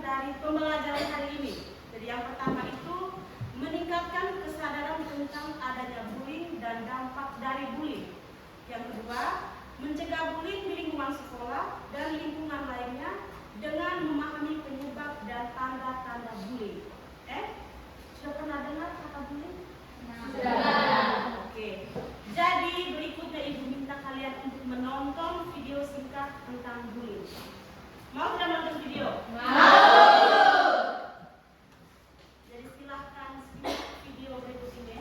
dari pembelajaran hari ini. Jadi yang pertama itu meningkatkan kesadaran tentang adanya bullying dan dampak dari bullying. Yang kedua, mencegah bullying di lingkungan sekolah dan lingkungan lainnya dengan memahami penyebab dan tanda-tanda bullying. Sudah pernah dengar kata bullying? Sudah. Oke. Jadi berikutnya Ibu minta kalian untuk menonton video singkat tentang bullying. Mau tidak menonton video? Mau. Jadi silahkan simak video berikut ini.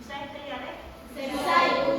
Bisa terlihat ya? Bisa, Ibu.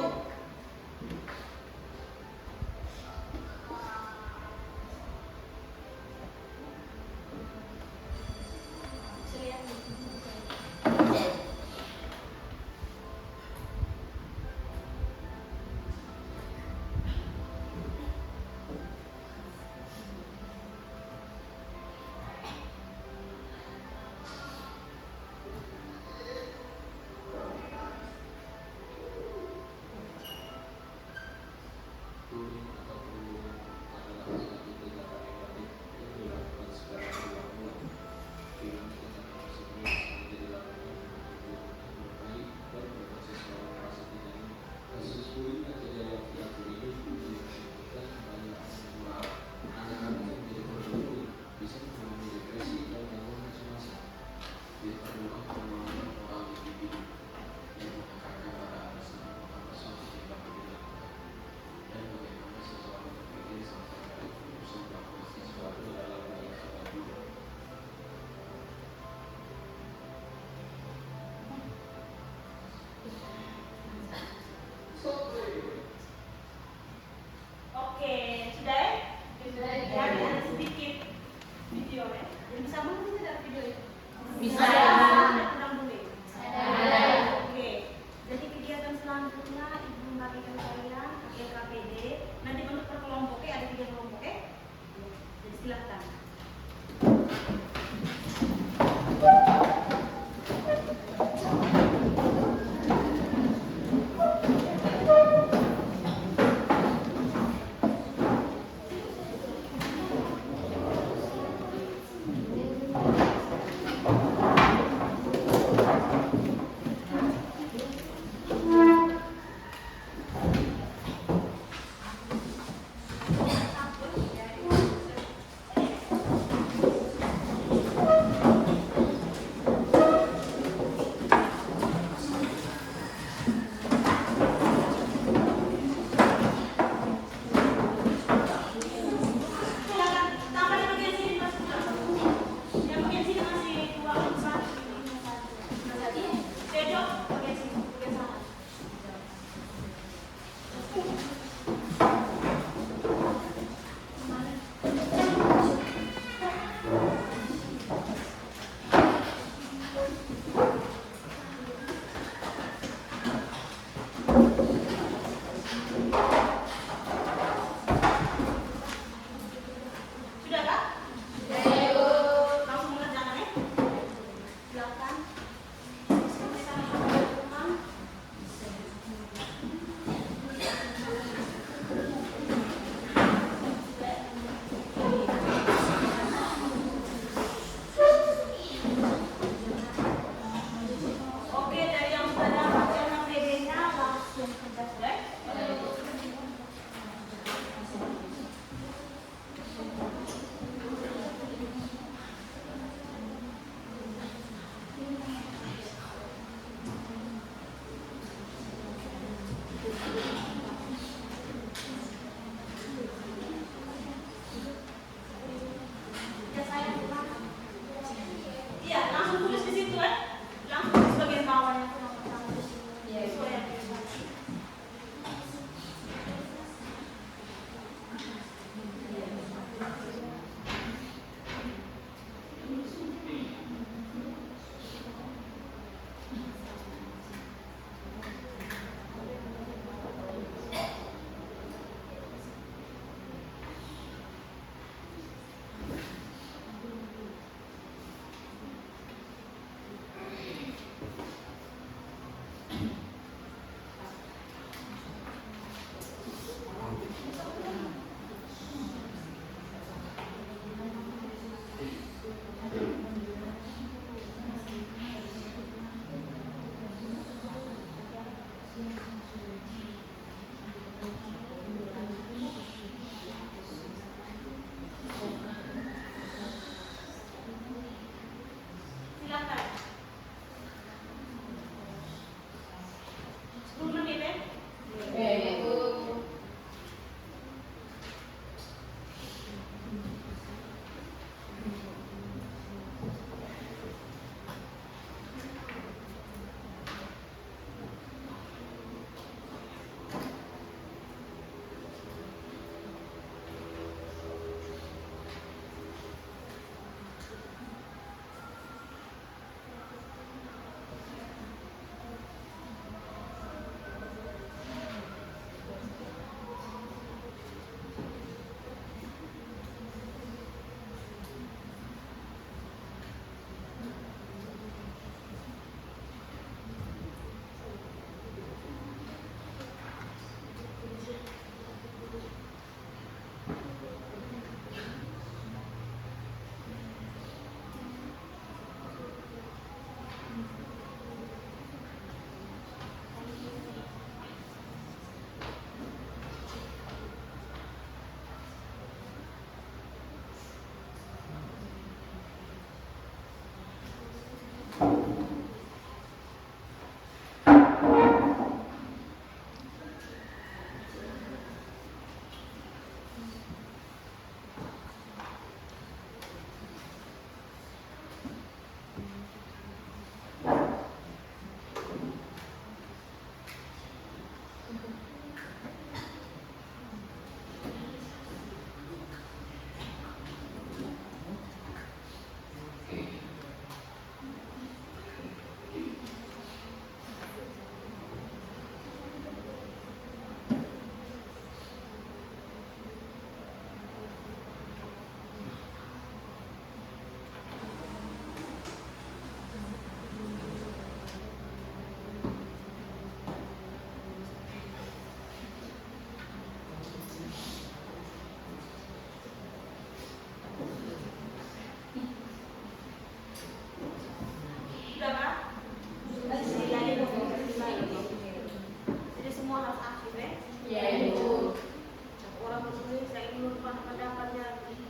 Oke, sudah ya? Sudah. Ya, ada sedikit video ya. Jadi bisa menonton tidak video itu? Bisa. Ada tentang bullying? Ada. Oke. Jadi kegiatan selanjutnya Ibu membagikan kalian pakai KPD. Nanti bentuk per kelompoknya ada 3 kelompok ya. Jadi silakan.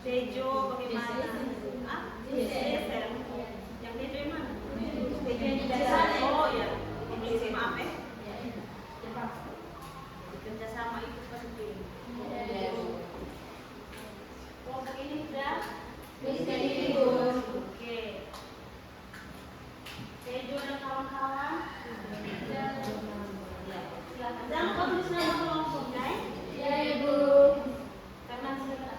Tejo bagaimana? Ah, Deser. Yang Tejo yang mana? Tejo yang di dasar. Oh ya, ini maaf ya. Kerjasama itu penting. Kelompok ini sudah bisa dihitung. Oke. Tejo dan kawan-kawan. Silakan. Jangan lupa tulis nama kelompoknya. Ya, Ibu. Karena sudah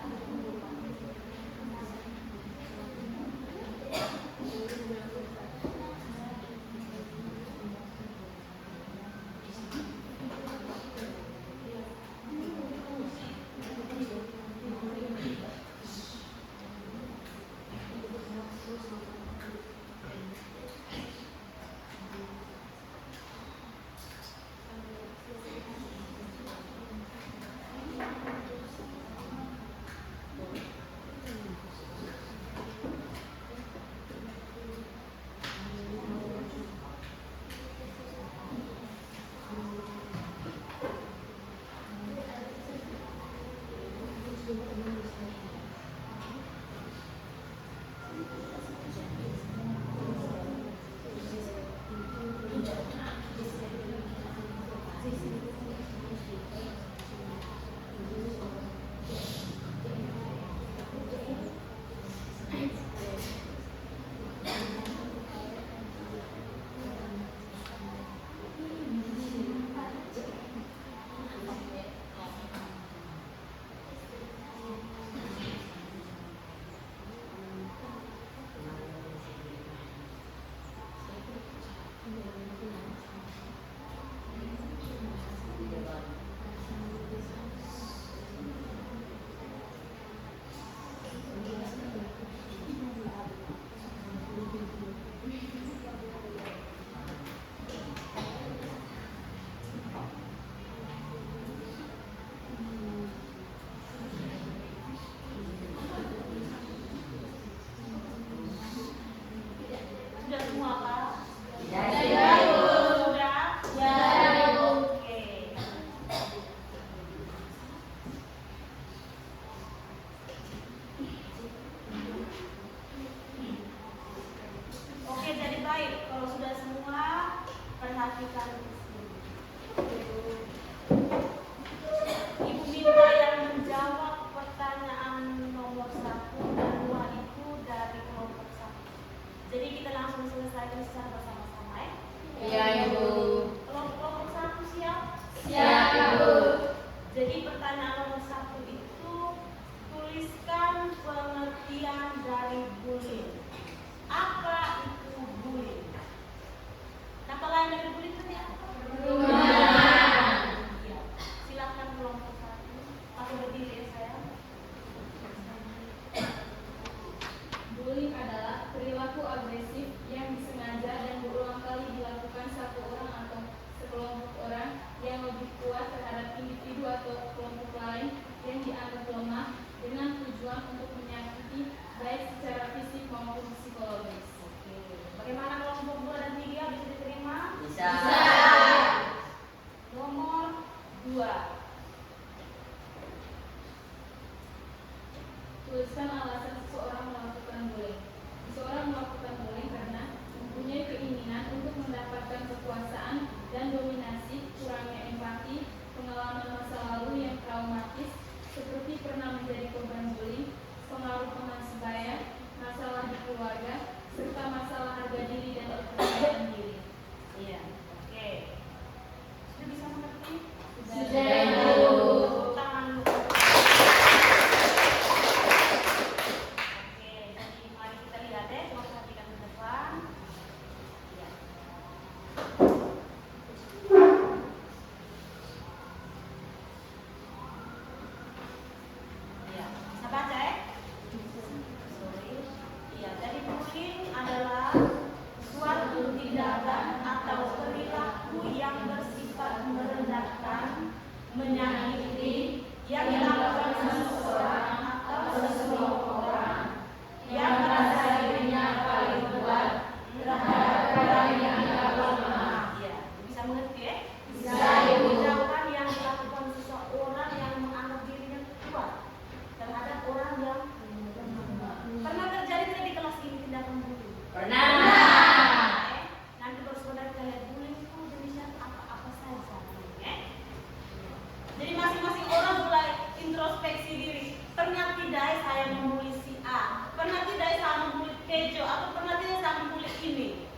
masing-masing orang mulai introspeksi diri. Pernah tidak saya membuli si A? Pernah tidak saya membuli Tejo? Atau pernah tidak saya membuli ini?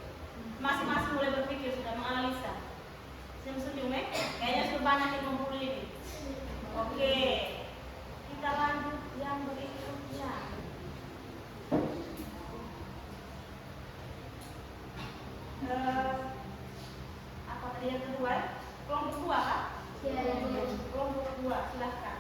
Masing-masing mulai berpikir, sudah menganalisa. Senyum-senyum kayaknya sudah banyak yang membuli ini. Oke, kita lanjut yang berikutnya. Apa tadi yang kedua? Kelompok dua, Kak? Iya. Kelompok dua, silahkan.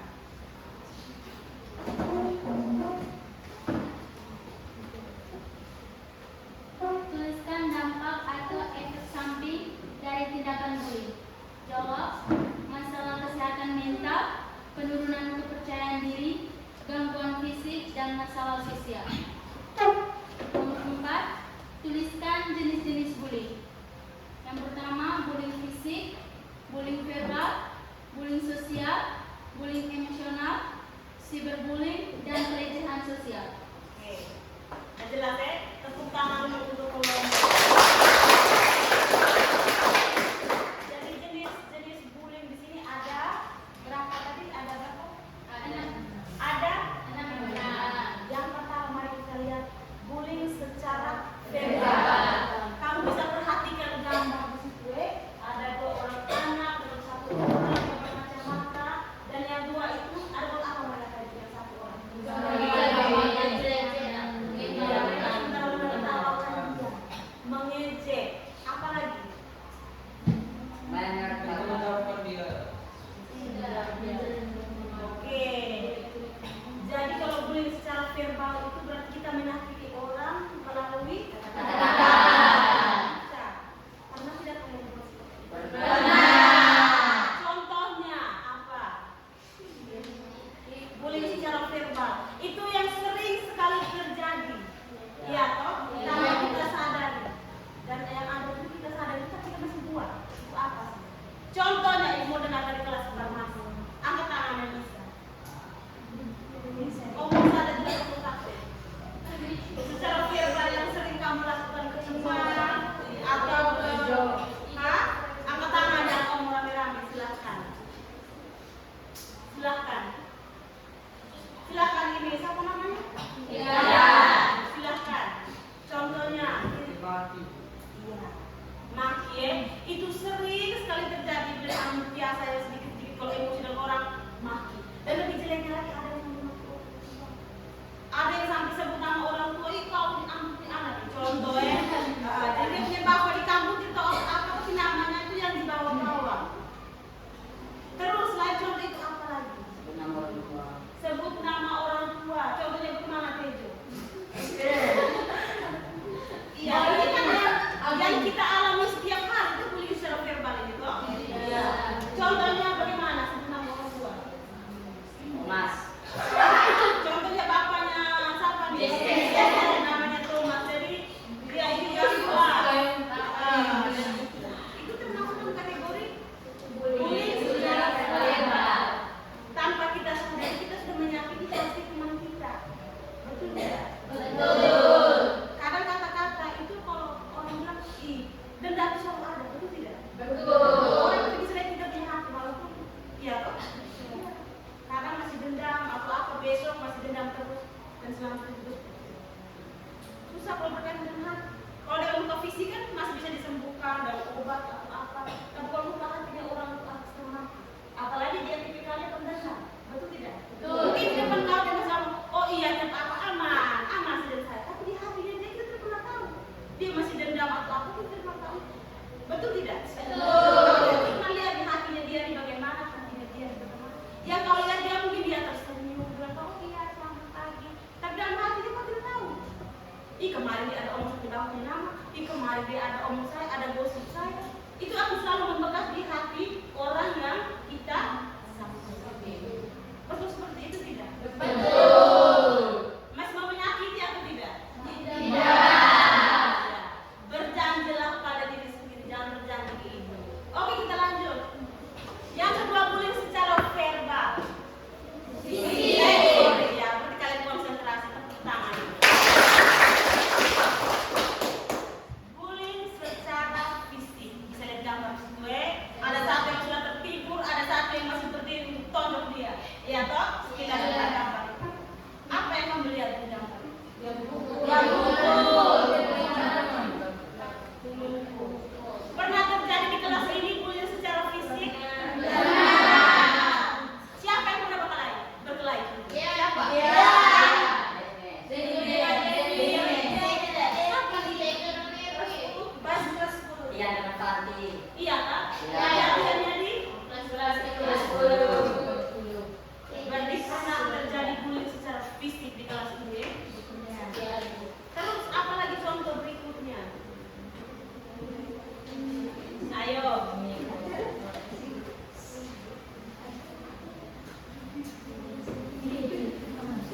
Tuliskan dampak atau efek samping dari tindakan bullying. Jawab: masalah kesehatan mental, penurunan kepercayaan diri, gangguan fisik, dan masalah sosial. Nomor 4, tuliskan jenis-jenis bullying. Yang pertama, bullying fisik, bullying verbal, bullying sosial, bullying emosional, cyberbullying, dan pelecehan sosial. Oke, udah jelas ya? Tepuk tangan dulu untuk kelompok. Jadi jenis bullying di sini ada berapa tadi? Ada berapa? Ada 6. Yang pertama mari kita lihat bullying secara verbal. Kamu bisa perhatikan gambar di situ ada 2 orang anak dan 1 orang yang bermacam-macam, dan yang 2 itu ada apa mereka tadi? Yang 1 orang mengejek, apa lagi? Oke. Jadi kalau bullying secara verbal itu berarti kita menyakiti orang melalui kata-kata. Pernah tidak kalian berusaha? Pernah. Contohnya apa? Bullying secara verbal itu yang sering sekali terjadi. Iya toh? Tanpa kita sadari. Dan yang ada itu kita sadari, kita masih buat. Itu apa sih? Contohnya ibu dengar dari kelas farmasi. Angkat tangan yang bisa. Oh, bisa ada juga satu praktek. Secara verbal yang sering kamu lakukan ke teman atau ke angkat tangan yang kamu rame-rame, silahkan. Silahkan ini siapa namanya? Iya. Silahkan. Contohnya. Iya. Maki itu sering sekali terjadi dengan biasa yang sedikit-sedikit kalau emosi dan orang maki. Dan lebih jeleknya lagi ada yang maki. Ada yang sampai sebut nama orang tua, kau diambil anak. Contoh ya. Jadi dia punya bapak di kampung kita apa sih namanya itu yang dibawa-bawa. Terus selain contoh itu apa lagi? Sebut nama orang tua. Contohnya bagaimana Tejo? Iya, ini kan yang kita alami setiap hari itu bullying secara verbal ini toh. Iya. Contohnya bagaimana? Sebut nama orang tua. Mas. Contohnya bapaknya siapa nih? Namanya Thomas. Jadi dia ini yang tua. Itu termasuk dalam kategori bullying secara verbal. Tanpa kita sadari kita sudah menyakiti pasti teman kita. Betul tidak? Betul. Kadang kata-kata itu kalau orang bilang dendam selalu ada, betul tidak? Betul. Orang itu bisa tidak punya hati walaupun iya kok. Kadang masih dendam atau apa besok masih dendam terus dan selanjutnya terus. Susah kalau berkaitan dengan hati. Kalau dengan luka fisik kan masih bisa disembuhkan dengan obat atau apa. Tapi kalau luka hatinya orang itu atas nama, apalagi dia tipikalnya pendendam, betul tidak? Betul. Mungkin dia depan kau dia masih oh iya apa aman saja saya. Tapi di hatinya dia tidak pernah tahu. Dia masih dendam atau apa dia tidak pernah tahu. Betul tidak? Betul. Dia pernah lihat di hatinya dia di bagaimana hatinya dia di bagaimana. Ya kalau lihat dia mungkin dia tersenyum bilang oh iya selamat pagi. Tapi dalam hati dia kok tidak tahu. Kemarin dia ada omong satu bang punya nama. Kemarin dia ada omong saya, ada gosip saya. Itu akan selalu membekas di hati orang yang kita sakiti. Betul seperti itu tidak? Betul. Masih mau menyakiti atau tidak? Tidak. Berjanjilah pada diri sendiri, jangan berjanji ke ibu. Oke, kita lanjut. Yang kedua bullying secara verbal. Ya, berarti kalian konsentrasi tepuk tangan. Bullying secara fisik. Bisa lihat gambar situ Iya toh? Kita lihat gambar. Apa yang kamu lihat di gambar? Yang Pernah terjadi di kelas ini bullying secara fisik? Siapa yang pernah berkelahi? Siapa? Pas kelas 10. Iya, dengan Fandi. Iya kan? Iya. Yang jadi kelas 10. berarti pernah terjadi bullying secara fisik di kelas ini. Terus apalagi contoh berikutnya? Ayo.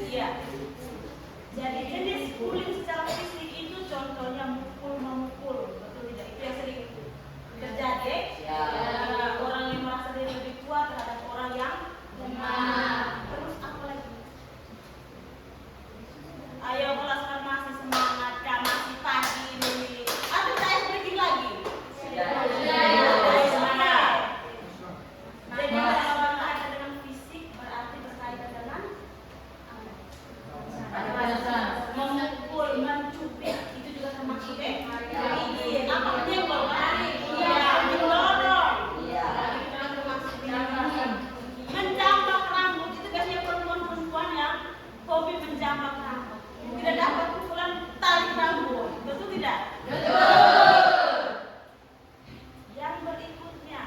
Iya. Jadi jenis bullying secara fisik itu contohnya mukul-memukul, betul tidak? Itu yang sering terjadi. Ya. Orang yang merasa diri lebih kuat terhadap orang yang lemah. Terus apa lagi? Ayo kelas farmasi semangat, kan masih pagi ini. Ada saya breaking lagi. Ya. Ayo semangat. Jadi kalau berkaitan dengan fisik berarti berkaitan dengan memukul, mencubit, itu juga termasuk apa menyenggol? Iya, mendorong. Iya. Itu termasuk menjambak rambut, itu biasanya perempuan-perempuan yang hobi menjambak rambut. Tidak dapat pukulan tali rambut, betul tidak? Yang berikutnya,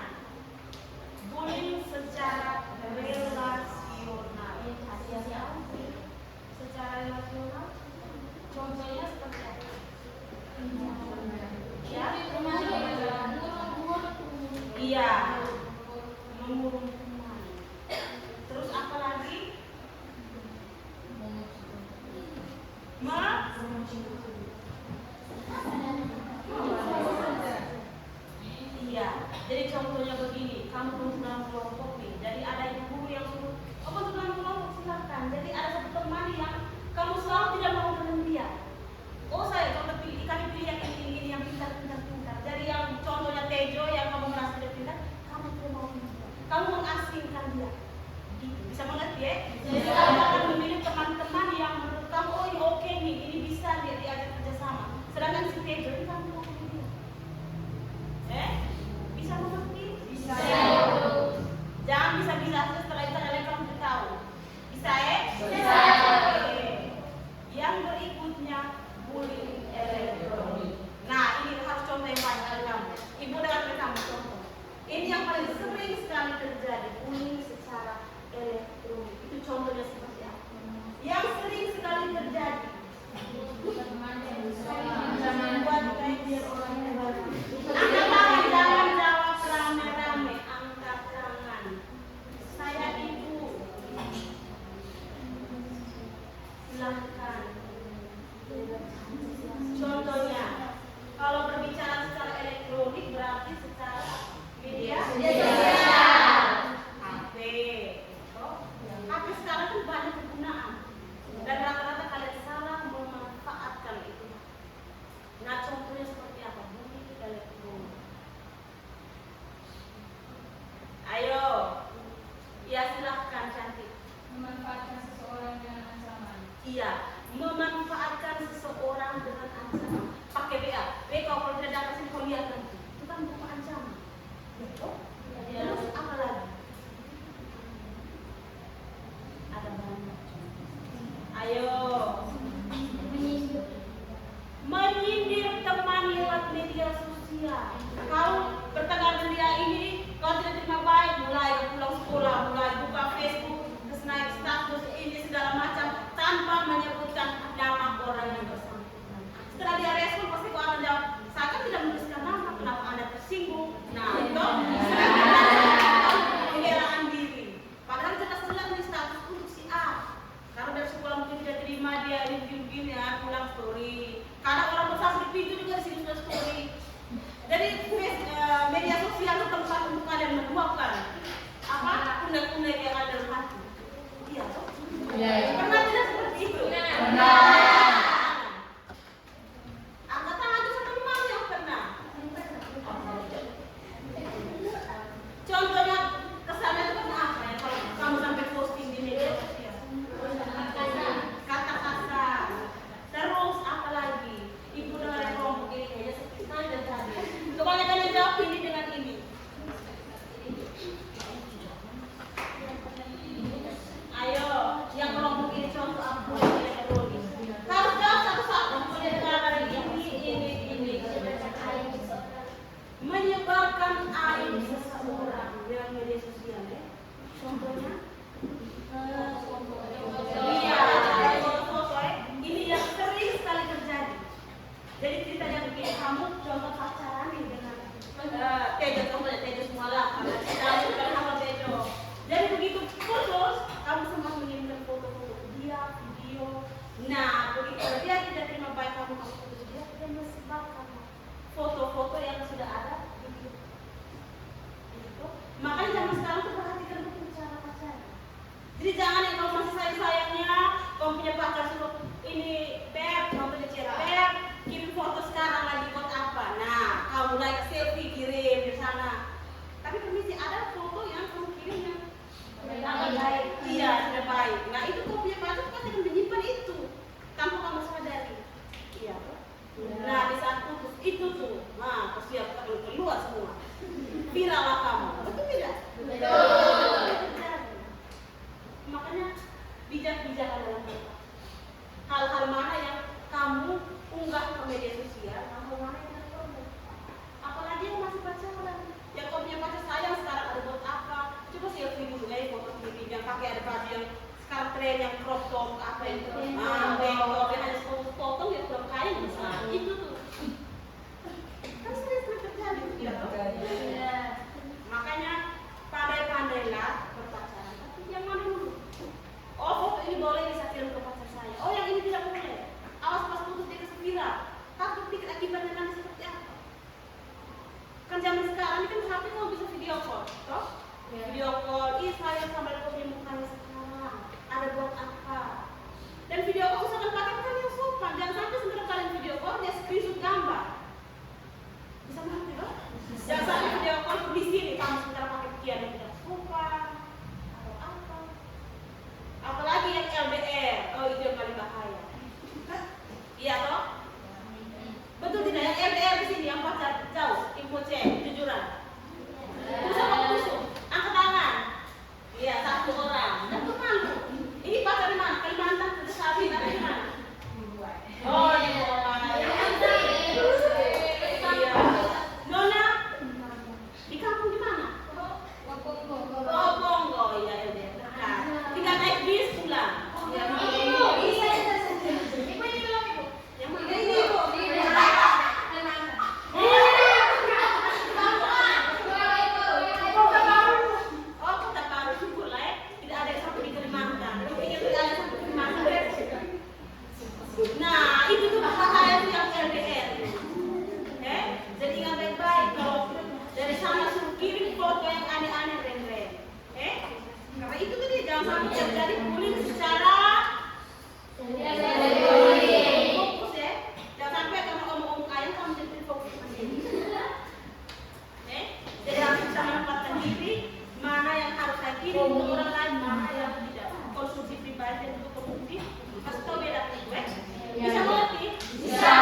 bullying secara relasional. Secara relasional, contohnya seperti apa? Ya, iya, mengurung teman. Terus apa lagi? Iya, jadi contohnya begini, kamu masuk dalam kelompok nih, jadi ada yang guru yang suruh, oh masuk dalam kelompok silakan. Jadi ada satu teman yang kamu selalu tidak mau dengan dia. Oh saya contoh pilih, kami pilih yang ini yang pintar. Jadi yang contohnya Tejo yang kamu merasa dia pintar, kamu tidak mau dengan dia. Kamu mengasingkan dia. Bisa mengerti ya? Jadi kamu akan memilih teman-teman yang menurut kamu, oh ini oke nih, ini bisa dia diajak kerjasama. Sedangkan si Tejo ini kamu mau dengan dia. Bisa mengerti? Bisa. Jangan bisa-bisa setelah itu kalian kamu tahu. Bisa ya? Bisa. Oke. Yang berikutnya bullying elektronik. Nah ini harus contoh yang banyak dari kamu. Ibu dengarkan kamu contoh. Ini yang paling sering sekali terjadi bullying secara elektronik. Itu contohnya seperti apa? Yang sering sekali terjadi. Buat kayak biar orang yang baru. Angkat tangan, jangan jawab rame-rame. Angkat tangan. Saya ibu. Silahkan. Contohnya, kalau berbicara secara elektronik berarti secara media sosial. HP. HP sekarang kan banyak kegunaan. Dan rata-rata kalian salah memanfaatkan itu. Nah, contohnya seperti apa? Bullying elektronik. Ayo. Ya, silahkan cantik. Memanfaatkan seseorang dengan ancaman. Iya, memanfaatkan seseorang dengan ancaman. Pakai BA. Kalau tidak dapat sini kau lihat nanti. Itu kan bukan ancaman. Oh, terus apa lagi? Ada banyak. Ayo. Menyindir teman lewat media sosial. Kalau bertengkar dengan dia ini, kalau tidak terima baik, mulai pulang sekolah, mulai buka Facebook, terus naik status ini segala macam tanpa menyebutkan nama orang yang bersangkutan. Setelah dia respon pasti kau akan jawab, saya kan tidak menuliskan nama, kenapa Anda tersinggung? Nah itu pembelaan diri. Padahal jelas-jelas di status untuk si A. Karena dari sekolah mungkin tidak terima dia ini begini ya, pulang story. Kadang orang bersama di pintu juga di sini sudah story. Jadi media sosial itu tempat untuk kalian meluapkan apa unek-unek yang ada dalam hati. Iya toh? Pernah tidak seperti itu? Angkat tangan itu satu teman yang pernah. Contohnya kesannya itu pernah apa ya? Kalau kamu sampai posting di Iya, foto-foto ini yang sering sekali terjadi. Jadi ceritanya begini, kamu contoh pacaran nih dengan Tejo, kamu lihat Tejo semalam, bukan apa Tejo. Jadi begitu putus, kamu sempat mengirimkan foto-foto dia, video. Nah, begitu dia tidak terima baik kamu putus dia menyebarkan foto-foto yang sudah ada begitu. Gitu. Makanya zaman sekarang tuh perhatikan betul cara pacaran. Jadi jangan yang kamu masih sayang-sayangnya, kamu punya pacar suruh ini beb, kamu punya cewek beb, kirim foto sekarang lagi buat apa? Nah, kamu like selfie kirim di sana. Tapi permisi, ada foto yang kamu kirim yang sudah baik. Iya, sudah baik. Nah, itu kamu punya pacar pasti akan menyimpan itu tanpa kamu sadari. Iya. Nah, di saat putus itu tuh, nah, pasti akan keluar semua. Viral lah kamu. Betul tidak? Betul. Makanya bijak-bijaklah dalam berpakaian. Hal-hal mana yang kamu unggah ke media sosial, hal mana yang tidak perlu. Apalagi yang masih pacaran, yang kau punya pacar sayang sekarang ada buat apa? Coba selfie dulu ya, foto selfie yang pakai ada baju yang sekarang tren yang crop top apa itu, bengkok yang ada potong ya kurang kain, nah itu tuh. Kan sering terjadi, ya toh? Makanya pandai-pandailah berpacaran. Tapi yang mana dulu? Oh, foto ini boleh bisa kirim ke pacar saya. Oh, yang ini tidak boleh. Awas pas putus dia kasih viral. Takut pikir akibatnya nanti seperti apa? Kan zaman sekarang ini kan HP kamu bisa video call, toh? Video call, saya sampai kau punya mukanya sekarang. Ada buat apa? Dan video call usahakan pakai kan yang sopan. Jangan sampai sebenarnya kalian video call dia screenshot gambar. Bisa mengerti, toh? Jangan sampai video call di sini kamu sementara pakai pakaian yang tidak sopan atau apa. Apalagi yang LDR, oh itu yang paling bahaya. Iya toh? Betul tidak? Yang LDR di sini yang pacar jauh, info cek, jujuran. Usah kamu tusuk, angkat tangan. Iya, satu orang. Dan tuh malu. Ini pacar di mana? Kalimantan, Sabi, atau di mana? Oh, di Mulai. Iya. Nona, di kampung di mana? Oh, Bongo, iya LDR. Nah, tinggal naik bis pulang. Yang mana? Oh, Kota Baru syukur lah ya. Tidak ada yang sampai di Kalimantan. Tapi pikir tidak ada sampai di Kalimantan. Nah, itu tuh bahaya tuh yang LDR. Jadi ingat baik-baik kalau dari sana suruh kirim foto yang aneh-aneh keren-keren. Karena itu tadi jangan sampai terjadi bullying secara fokus ya. Jangan sampai kamu ngomong kaya kamu jadi fokus sendiri. Jadi harus bisa menempatkan diri mana yang harus saya kirim untuk orang lain, mana yang tidak. Konsumsi pribadi dan untuk produktif. Harus tahu beda itu. Bisa mengerti? Bisa.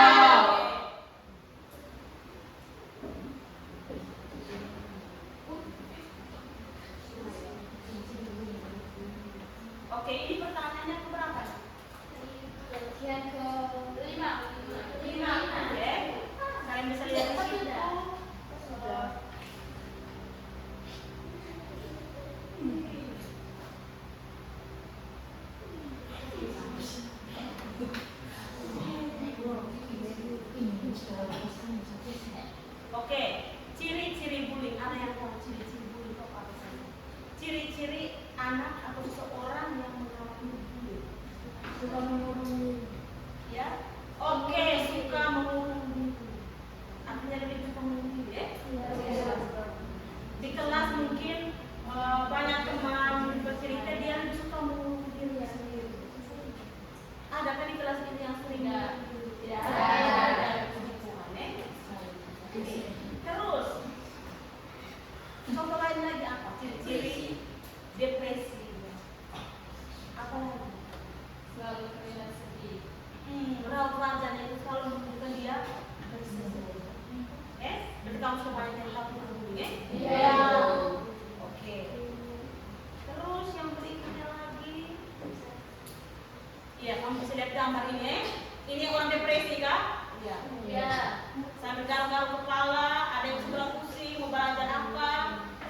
Oke, ini pertanyaannya keberapa? Yang ke-5. Ya. Kalian bisa lihat di situ. Sudah. Oke, ciri-ciri bullying. Ada yang tahu ciri-ciri bullying itu apa saja? Ciri-ciri anak atau seseorang yang mengalami bullying. Suka menguruh, ya? Oke, suka menguruh. Artinya lebih suka menguruh, ya? Di kelas mungkin banyak teman bercerita dia lebih suka menguruh dirinya sendiri. Ada kan di kelas ini yang sering? Tidak ada. Terus, contoh lain lagi apa? Ciri-ciri depresi. Apa lagi? Selalu terlihat sedih. Raut wajahnya itu selalu menunjukkan dia bersedih. Berarti kamu sudah banyak yang tahu bullying, Iya. Oke. Terus yang berikutnya lagi, iya kamu bisa lihat gambar ini. Ini orang depresi kan? Iya. Sampai garuk-garuk kepala, ada yang sebelah pusing, mau belajar apa.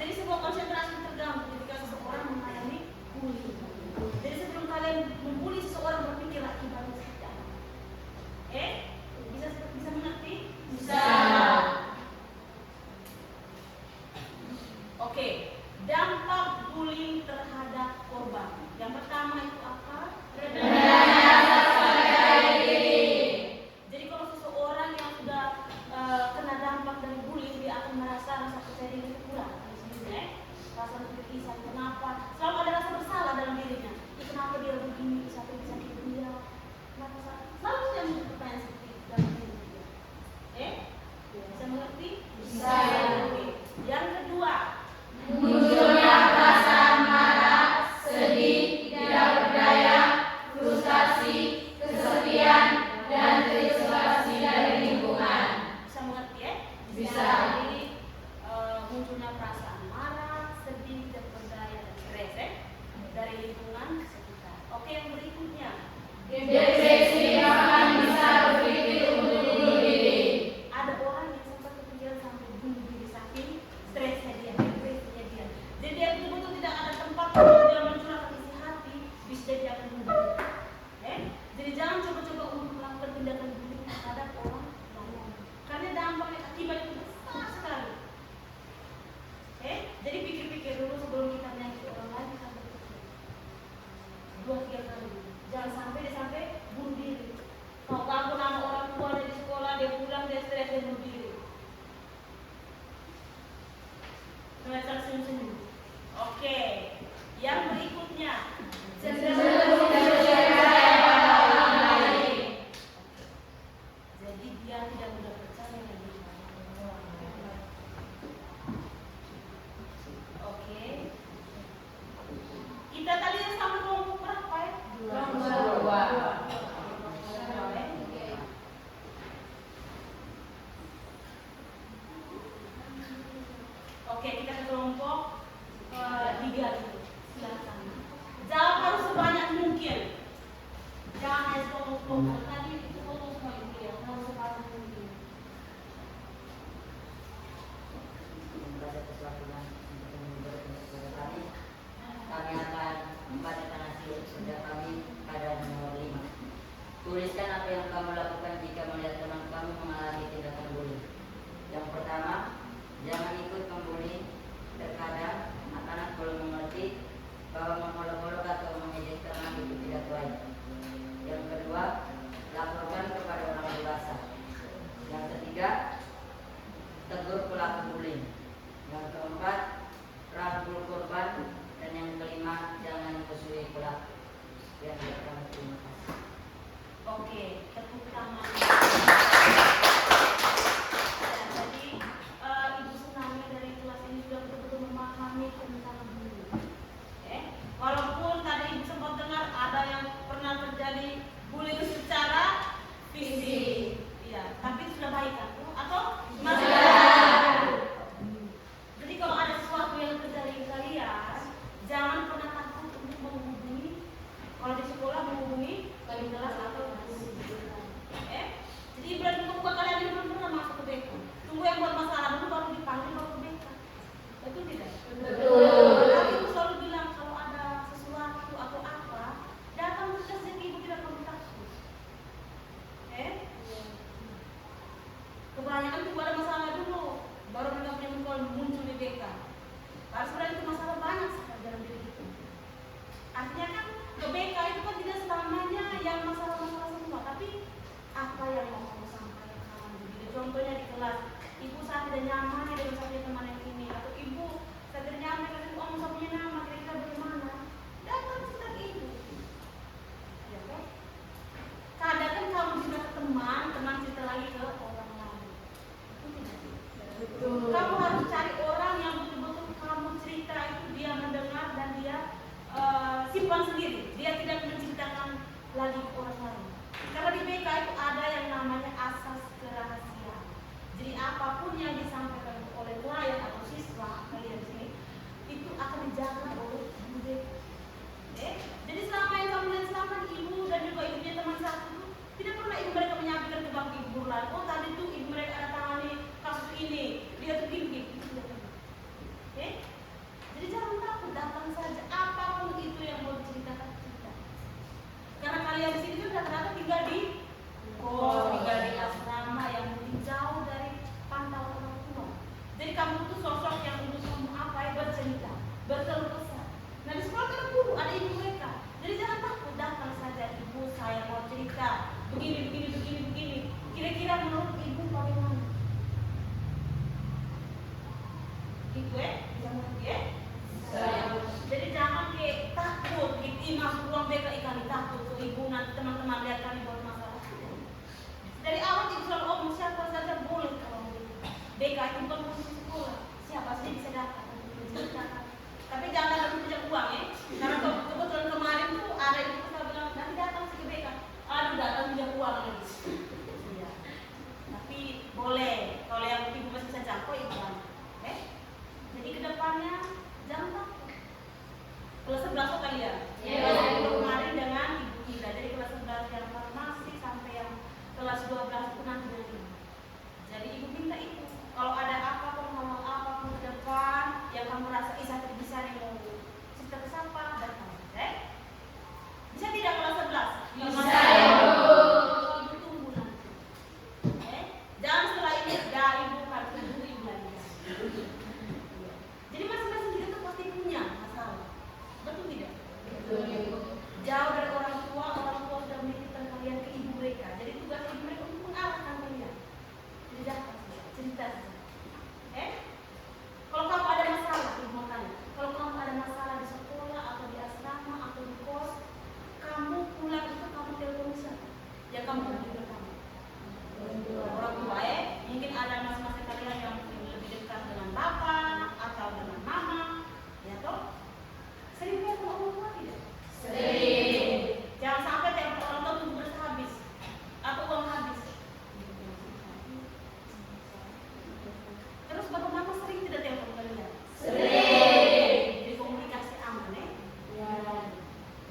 Jadi sebuah konsentrasi terganggu ketika seseorang mengalami bullying. Yang pertama itu apa? Jadi kalau seseorang yang sudah kena dampak dari bullying, dia akan merasa rasa percaya diri itu kurang. Rasa berpisah, kenapa? Selalu ada rasa bersalah dalam dirinya. Kenapa dia begini, sampai bisa dia? Kenapa? Selalu dia memiliki pertanyaan seperti itu dalam diri dia. Bisa mengerti? Bisa. Yang kedua, Munculnya perasaan marah, sedih, tidak berdaya, frustasi, kesepian, dan terisolasi dari lingkungan. bisa mengerti ya? Bisa. Jadi munculnya perasaan marah, sedih, tidak berdaya, dan stres dari lingkungan sekitar. Oke, yang berikutnya. Depresi bahkan bisa berpikir untuk bunuh diri. Ada orang yang sempat kepikiran sampai bunuh diri saking stresnya dia, depresinya dia. Jadi dia betul-betul tidak ada tempat untuk dia mencurahkan isi hati, bisa jadi akan bunuh diri. Jadi jangan coba-coba untuk melakukan tindakan bunuh terhadap orang lain, karena dampaknya akibatnya itu besar sekali. Jadi pikir-pikir dulu sebelum kita menyakiti orang lain, kita berpikir 2-3 kali. Jangan sampai bunuh diri. Kalau kamu nama orang tua di sekolah, dia pulang, dia stres, dia bunuh diri. Mereka senyum-senyum. Oke, yang berikutnya. Cenderung tidak percaya pada orang lain. Jadi dia tidak mudah percaya lagi. Oke. Kita tadi sama kelompok berapa ya? Dua. Oke, kita ke kelompok 3 dulu. Silakan. Jawab harus sebanyak mungkin. Jangan hanya kelompok. Tadi itu kelompok semua itu ya, harus sebanyak mungkin. Pada kesempatan untuk memberikan kepada kami akan membacakan hasil kerja kami pada nomor 5. Tuliskan apa yang kamu lakukan jika melihat teman kamu mengalami tindakan bullying. Yang pertama, jangan ikut membuli. Terkadang anak-anak belum mengerti bahwa mengolok-olok atau mengejek teman itu tidak baik. Yang kedua, laporkan kepada orang dewasa. Yang ketiga, tegur pelaku bullying. Yang keempat, rangkul korban. Dan yang kelima, jangan musuhi pelaku. Yang pertama, terima kasih. Oke, tepuk tangan. Jadi Ibu Tsunami dari kelas ini sudah betul-betul memahami tentang bullying. Walaupun tadi Ibu sempat dengar ada yang pernah terjadi bullying secara fisik, iya, tapi sudah baik kan? Atau masih ada? Jadi kalau ada sesuatu yang terjadi kalian, jangan pernah takut untuk menghubungi. Kalau di sekolah menghubungi wali kelas atau guru. Jadi ibarat buka kalian ini belum pernah masuk ke BK. Tunggu yang buat masalah dulu baru dipanggil baru ke BK. Betul tidak? Betul. Tapi ibu selalu bilang kalau ada sesuatu atau apa, datang terus saja ke ibu, tidak perlu takut. Kebanyakan itu ada masalah dulu, baru mereka punya muncul di BK. Karena sebenarnya itu masalah banyak sekali dalam diri kita. Artinya kan ke BK itu kan tidak selamanya yang masalah-masalah semua, tapi apa yang mau kamu sampaikan. Jadi contohnya di kelas, ibu saat tidak nyaman dengan satu teman yang ini, atau ibu saat tidak nyaman dengan itu, kamu punya nama, kira-kira bagaimana? Datang cerita ke ibu. Ya kan? Kadang kan kamu juga ke teman cerita lagi ke orang lain. Itu tidak sih? Betul. Kamu harus cari orang yang betul-betul kamu cerita itu dia mendengar dan dia simpan sendiri. Dia tidak menceritakan lagi ke orang lain. Karena di BK itu ada yang namanya asas kerahasiaan. Jadi apapun yang disampaikan oleh klien atau siswa kalian di sini itu akan dijaga oleh guru BK. Jadi selama yang kamu lihat selama ibu dan juga ibunya teman satu itu tidak pernah ibu mereka menyampaikan ke bangku ibu lain. Oh tadi tuh ibu mereka ada tangani kasus ini, dia tuh gini, itu tidak pernah. Jadi jangan takut, datang saja apapun itu yang mau diceritakan cerita. Karena kalian di sini kan rata-rata tinggal di tinggal di asrama yang mungkin jauh dari pantauan orang tua. Jadi kamu tuh sosok yang untuk kamu apa ya, bercerita, berkeluh kesah. Nah di sekolah kan guru, ada ibu mereka. ibu nanti teman-teman lihat kami buat masalah. Dari awal ibu selalu ngomong siapa saja boleh kalau BK itu bukan khusus sekolah, siapa saja bisa datang untuk menceritakan. Tapi jangan ada punya uang ya, karena kebetulan kemarin tuh ada yang kita bilang nanti datang ke BK, aduh datang punya uang lagi. Iya. Tapi boleh, kalau yang ibu masih bisa jangkau ibu kan, oke? Jadi kedepannya jangan takut. Kelas 11 kalian. Kemarin dengan ibu kita, jadi kelas 11 yang farmasi sampai yang kelas 12 itu nanti dari. Jadi ibu minta itu, kalau ada apapun hal apapun ke depan yang kamu rasa bisa yang mau cerita ke siapa datang, oke? Bisa tidak kelas 11? Bisa, Ibu. Ibu tunggu nanti, oke? Jangan setelah ini, ya ibu harus tunggu ibu lagi. Jadi masing-masing kita tuh pasti punya masalah, betul tidak? Betul, Ibu. Jauh dari orang tua sudah menitipkan kalian ke ibu mereka. Jadi tugas ibu mereka untuk mengarahkan kalian. Jadi cerita saja. Kalau kamu ada masalah, ibu makanya. Kalau kamu ada masalah di sekolah atau di asrama atau di kos, kamu pulang itu kamu telepon siapa? Ya kamu juga kamu. Orang tua mungkin ada masing-masing kalian yang lebih dekat dengan bapak atau dengan mama, ya toh? Sering telepon orang tua tidak? Sering. Jangan sampai telepon orang tua tunggu habis atau uang habis. Terus bapak mama sering tidak telepon kalian? Sering. Jadi komunikasi aman ya? Ya.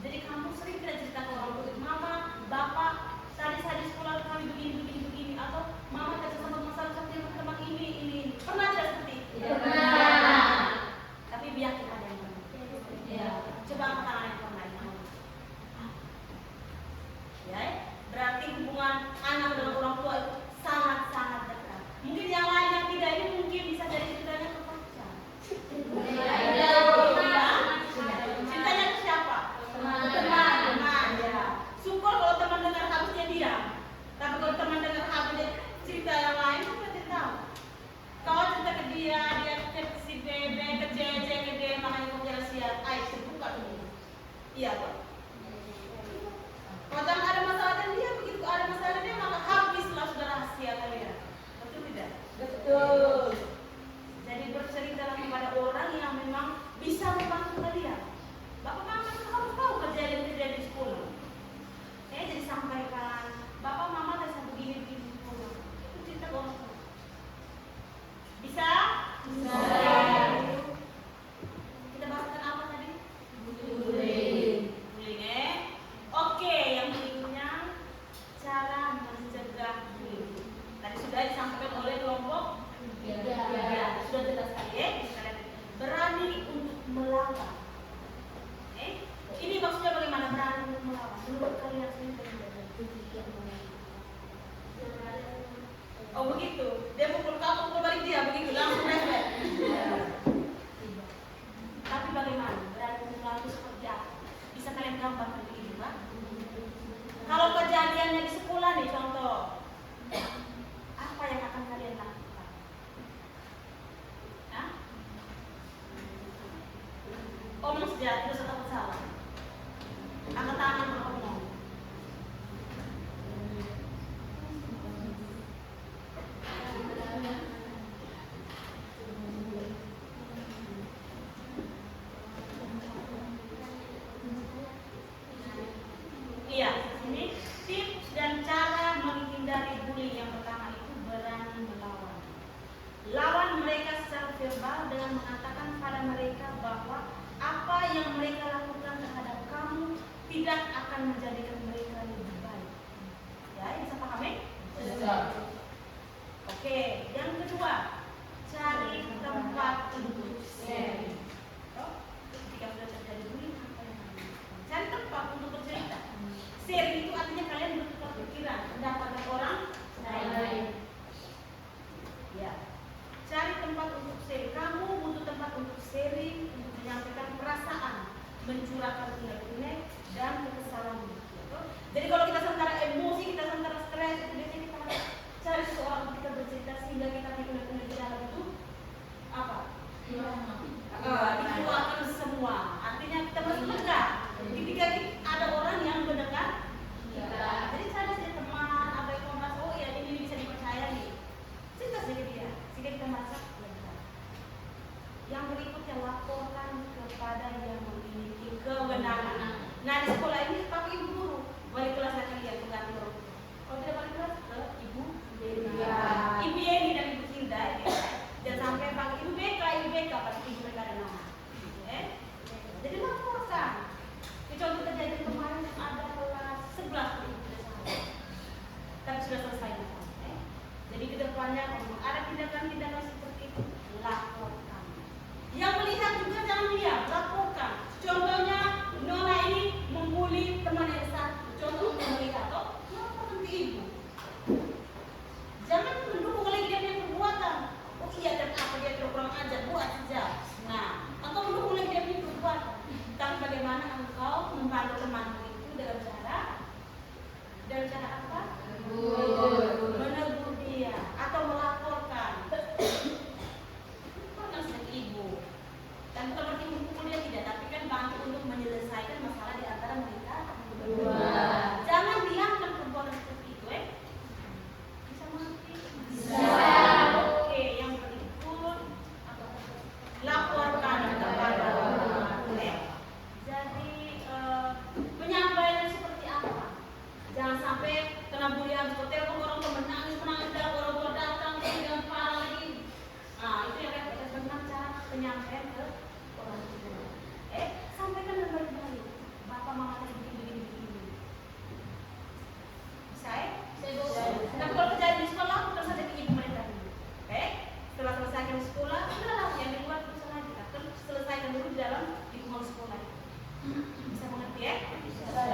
Jadi kamu sering tidak cerita ke orang tua, mama, bapak, tadi saya di sekolah kami begini atau mama tadi sama masalah teman ini. Pernah tidak seperti itu? Tidak pernah. Tapi biar kita ada yang pernah. Ya. Coba angkat tangan yang pernah. Ya, berarti hubungan anak dengan orang tua itu sangat-sangat dekat. Mungkin yang lain yang tidak ini mungkin bisa jadi ceritanya ke pacar. Ceritanya ke siapa? Teman. Ya. Syukur kalau teman dengar habis dia diam. Tapi kalau teman dengar habis dia cerita yang lain, kita tidak tahu. Kau cerita ke dia ke si Bebe, ke JJ, ke dia, makanya kau kira siap. Ayo, terbuka dulu. Iya, Pak. Kalau jangan ada masalah dan dia, begitu ada masalah dia, maka habislah sudah rahasia kalian. Betul tidak? Betul. Jadi berceritalah kepada orang yang memang bisa membantu kalian. Bapak mama itu harus tahu kejadian-kejadian di sekolah. Jadi sampaikan, bapak mama terasa begini di sekolah. Itu cerita ke orang tua. Bisa? Bisa. Kita bahaskan apa tadi? Bullying. Bullying, Oke, yang berikutnya cara mencegah bullying. Tadi sudah disampaikan oleh kelompok 3. Sudah jelas sekali ya. Kalian berani untuk melawan. Ini maksudnya bagaimana berani untuk melawan? Menurut kalian sendiri? Oh begitu. Dia pukul kamu, pukul balik dia begitu langsung refleks. Tapi bagaimana? Berani untuk melawan itu seperti apa? Bisa kalian gambarkan begini, Pak? Kalau kejadiannya di sekolah nih, contoh, apa yang akan kalian lakukan? Hah? Omong saja, tidak usah takut salah. Angkat tangan beromong. Iya, ini tips dan cara menghindari bullying. Yang pertama itu berani melawan. Lawan mereka secara verbal dengan mengatakan pada mereka bahwa apa yang mereka lakukan terhadap kamu tidak akan menjadikan mereka lebih baik. Ya, bisa pahami? Bisa. Oke, yang kedua, cari tempat untuk sharing. Ketika sudah terjadi bullying, apa yang kalian lakukan? Cari tempat untuk bercerita. Sharing itu artinya kalian bertukar pikiran, pendapat orang lain. Ya, cari tempat untuk sharing. Kamu butuh tempat untuk sharing, untuk menyampaikan perasaan, mencurahkan unek-unek dan kekesalan. Jadi kalau kita sementara emosi, kita sementara stres, itu biasanya kita harus cari seseorang untuk kita bercerita sehingga kita unek-unek di dalam itu apa? Dikeluarkan semua. Artinya kita masih lega. Ketika ada orang yang mendengar Nah di sekolah ini pakai ibu guru, balik kelas kalian pengganti orang tua. Kalau tidak balik kelas ke ibu Ibu Yeni dan ibu Hilda, ya. Jangan sampai pakai ibu BK, pasti ibu mereka ada nama. Jadi laporkan. Contoh kejadian kemarin yang ada kelas 11 itu tidak salah, tapi sudah selesai. Jadi kedepannya kalau ada tindakan-tindakan seperti itu, laporkan. Yang melihat juga jangan diam, laporkan. Contohnya Nona ini membuli teman yang satu. Contoh melihat, laporkan ke ibu. Jangan mendukung lagi dia punya perbuatan. Oh iya, dan apa dia kurang ajar, buat saja. Nah, atau mendukung lagi dia punya perbuatan. Tapi bagaimana engkau membantu temanmu itu dengan cara apa? Menegur dia atau melaporkan. Laporkan ke ibu. Dan bukan berarti mempukul dia tidak, tapi kan bantu untuk menyelesaikan masalah di antara mereka berdua. Jangan diamkan perbuatan seperti itu, Bisa mengerti? Bisa. Oke, yang berikut laporkan kepada orang tua. Jadi penyampaian seperti apa? Jangan sampai kena bully habis telepon orang tua menangis dan orang tua datang dengan parah lagi. Nah itu yang benar cara penyampaian ke orang tua. Sampaikan dengan baik-baik. Bapak mama tadi begini. Bisa? Tapi kalau kejadian di sekolah, bukan saja ke ibu mereka dulu. Setelah selesaikan di sekolah, udahlah yang di luar berusaha aja. Terus selesaikan dulu di dalam lingkungan sekolah. Bisa mengerti ya? Bisa.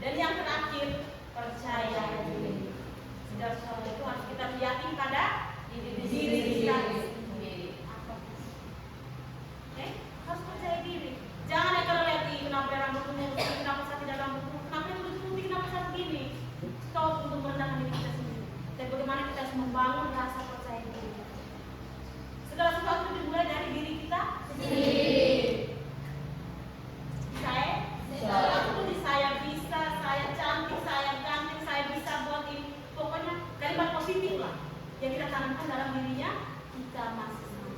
Dan yang terakhir, percaya diri. Segala sesuatu itu harus kita yakin pada diri kita sendiri. Harus percaya diri. Jangan ya kalau lihat kenapa rambutmu putih, kenapa saya tidak rambutmu, kenapa yang putih, kenapa saya begini. Stop untuk merendahkan diri kita sendiri. Dan bagaimana kita harus membangun rasa percaya diri. Segala sesuatu dimulai dari diri kita sendiri. Saya bisa, saya cantik, saya ganteng, saya bisa buat ini. Pokoknya kalimat positif lah yang kita tanamkan dalam dirinya kita masing-masing.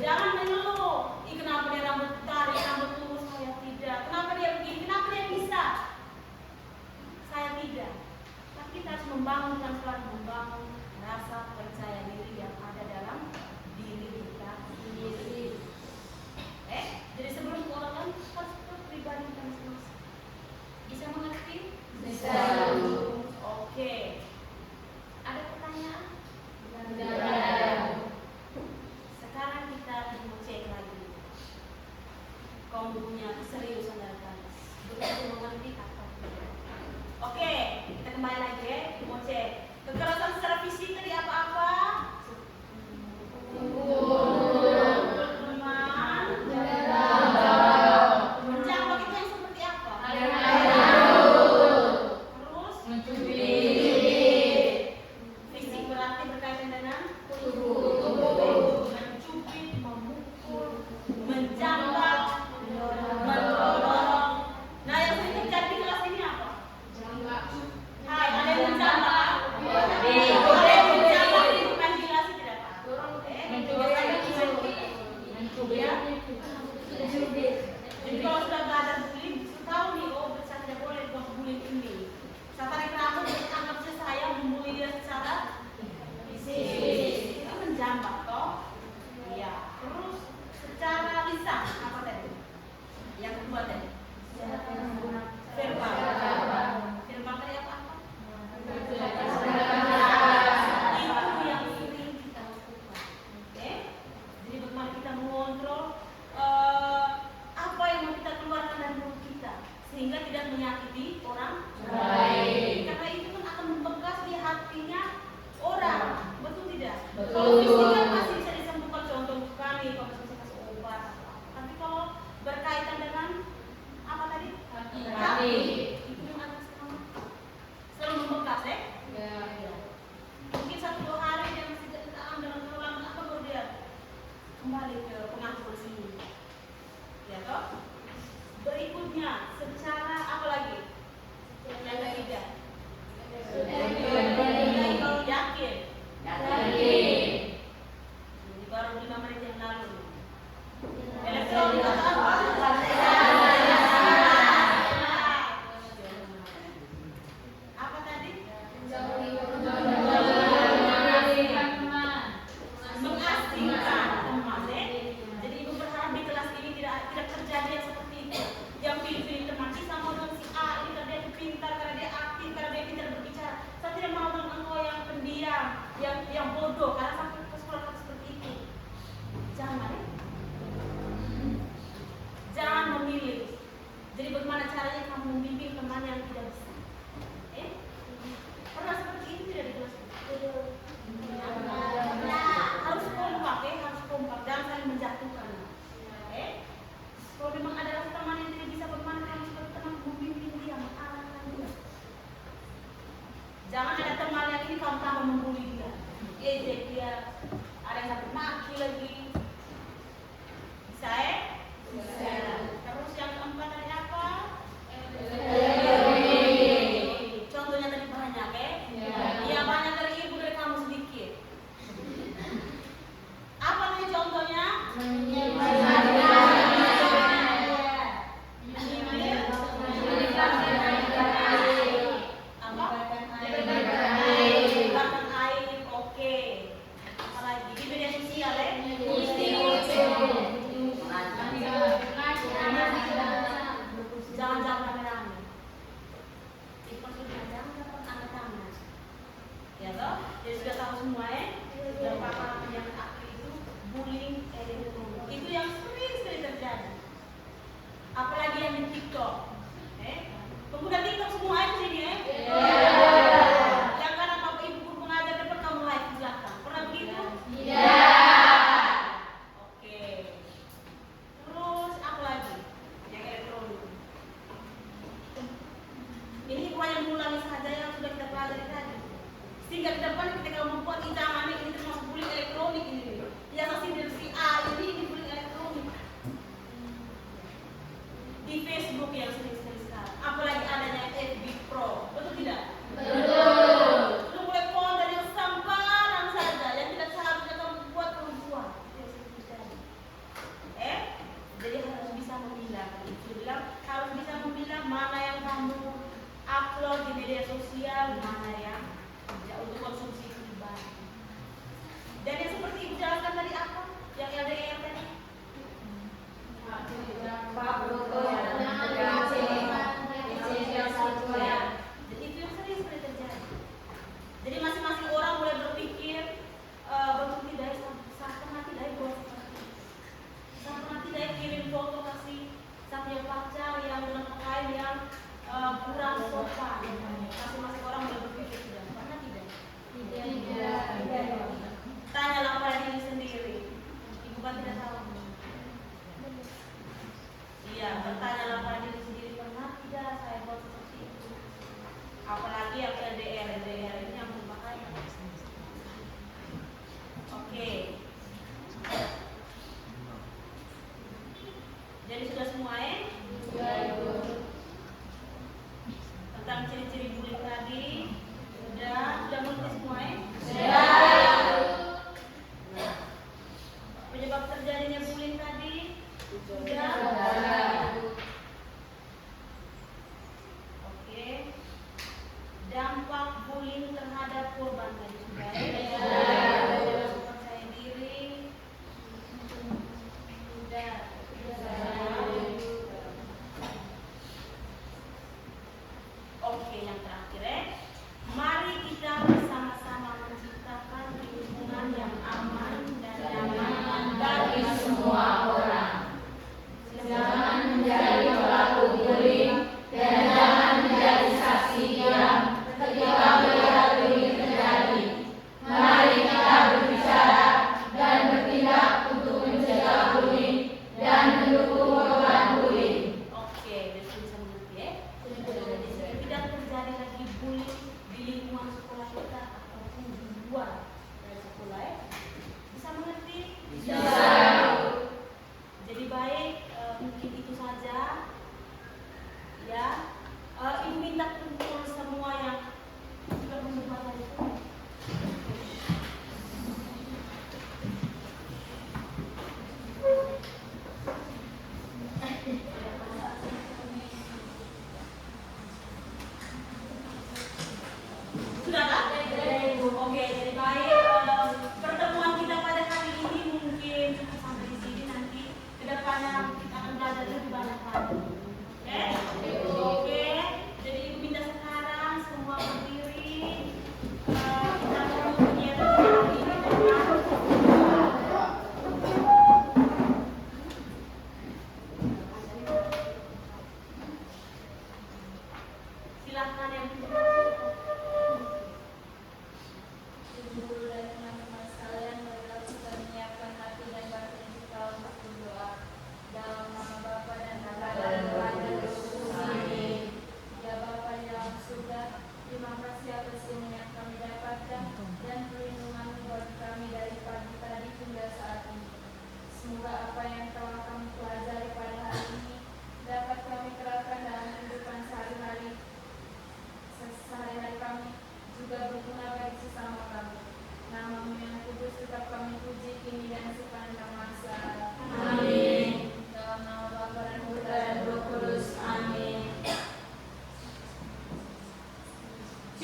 Jangan mengeluh. Kenapa dia rambut tarik, rambut lurus, saya tidak. Kenapa dia begini, kenapa dia bisa, saya tidak. Tapi kita harus membangun rasa percaya diri yang ada dalam diri kita sendiri. Jadi sebelum ke orang lain harus ke pribadi kita masing-masing. Bisa mengerti? Bisa. Oke. Ada pertanyaan? Tidak. Sekarang kita mau cek lagi. Kamu punya keseriusan dalam kelas. Betul mengerti apa? Oke, kita kembali lagi ya. Mau cek. Kekerasan secara fisik tadi apa-apa? Menjambak itu yang seperti apa? Terus fisik berarti berkaitan dengan tubuh. Mencubit, memukul, menjambak, mendorong. Nah yang sering terjadi di kelas ini apa? Hai, ada yang menjambak. Ada yang menjambak di imajinasi tidak Pak? Jadi kalau sudah nggak ada bullying, tahu nih, saya tidak boleh buat bullying ini. Saya tarik rambut, anggap saya membuli dia secara fisik. Itu menjambak toh? Iya. Terus secara lisan apa tadi? Yang kedua tadi? Verbal. Verbal tadi apa? Itu yang sering kita lakukan. Jadi bagaimana kita mengontrol apa yang mau kita keluarkan dari mulut kita sehingga tidak menyakiti orang lain. Karena itu kan akan membekas di hatinya orang. Betul tidak? Betul. Kalau fisik kan masih bisa disembuhkan, contoh kami kalau bisa kasih obat atau apa. Tapi kalau berkaitan dengan apa tadi? Hati. Itu yang akan selalu membekas Mungkin 1-2 hari dia masih tidak dalam keluarga apa baru dia kembali ke pengakuan sini. Ya toh? Berikutnya secara apa lagi? Yang ketiga. Yakin. Jadi baru 5 menit yang lalu. Elektronik atau apa? Jangan ada teman yang ini kamu tambah membuli dia, ejek dia, ada yang sampai maki lagi. Bisa ya? Bisa. Terus yang keempat tadi apa? Contohnya tadi banyak ya? Iya banyak dari ibu, dari kamu sedikit. Apa nih contohnya? Jadi sudah tahu semua ya, dan pakar yang aktif itu bullying elektronik. Itu yang sering terjadi. Apalagi yang di TikTok. Pengguna TikTok semua ada sini ya. Yang kadang bapak ibu guru pengajar dapat kamu live di belakang. Pernah begitu? Iya. Oke. Terus apa lagi? Yang elektronik. Ini hanya mengulangi saja yang sudah kita pelajari tadi. Sehingga ke depan ketika membuat hidangan ini termasuk bullying elektronik ini. Yang hasil si A ini bullying elektronik. Di Facebook yang sering sekarang. Apalagi adanya FB Pro. Betul tidak? Betul. Lu mulai konten yang sambaran saja yang tidak seharusnya kamu buat kamu buat. Jadi harus bisa memilah. Itu bilang harus bisa memilah mana yang kamu upload di media sosial, mana yang untuk konsumsi pribadi. Dan yang seperti ibu jelaskan tadi apa? Yang LDR tadi? Jadi itu yang sering terjadi. Jadi masing-masing orang mulai berpikir betul tidak, saya pernah tidak buat seperti itu. Saya pernah tidak kirim foto kasih saya pacar yang dengan pakaian yang kurang sopan. Masing-masing orang mulai berpikir tidak. Pernah tidak? Tidak. Tanyalah pada diri sendiri. Ibu kan tidak tahu. Iya, bertanyalah pada diri sendiri, pernah tidak saya buat seperti itu? Apalagi yang LDR ini yang berbahaya. Oke. Jadi sudah semua ya? Tentang ciri-ciri bullying tadi sudah mengerti semua ya? Penyebab terjadinya bullying tadi sudah. Oke. Dampak bullying terhadap korban tadi sudah ya? Percaya diri sudah. Oke, yang terakhir ya. Mari kita bersama-sama menciptakan lingkungan yang aman dan nyaman bagi Semua orang. Jangan menjadi pelaku bullying dan jangan menjadi saksi diam ketika melihat bullying terjadi. Mari kita berbicara dan bertindak untuk mencegah bullying dan mendukung korban bullying. Oke, bisa mengerti ya. Jadi tidak terjadi lagi bullying di lingkungan sekolah kita ataupun di luar dari sekolah ya. Bisa mengerti? Bisa. Jadi baik, mungkin itu saja. Ya, ibu minta kumpul semua yang sudah membuat hal itu. Sudah kan? Oke, jadi baik. Pertemuan kita pada hari ini mungkin cukup sampai di sini. Nanti kedepannya kita akan belajar lebih banyak lagi. Oke?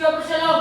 sudah bersalah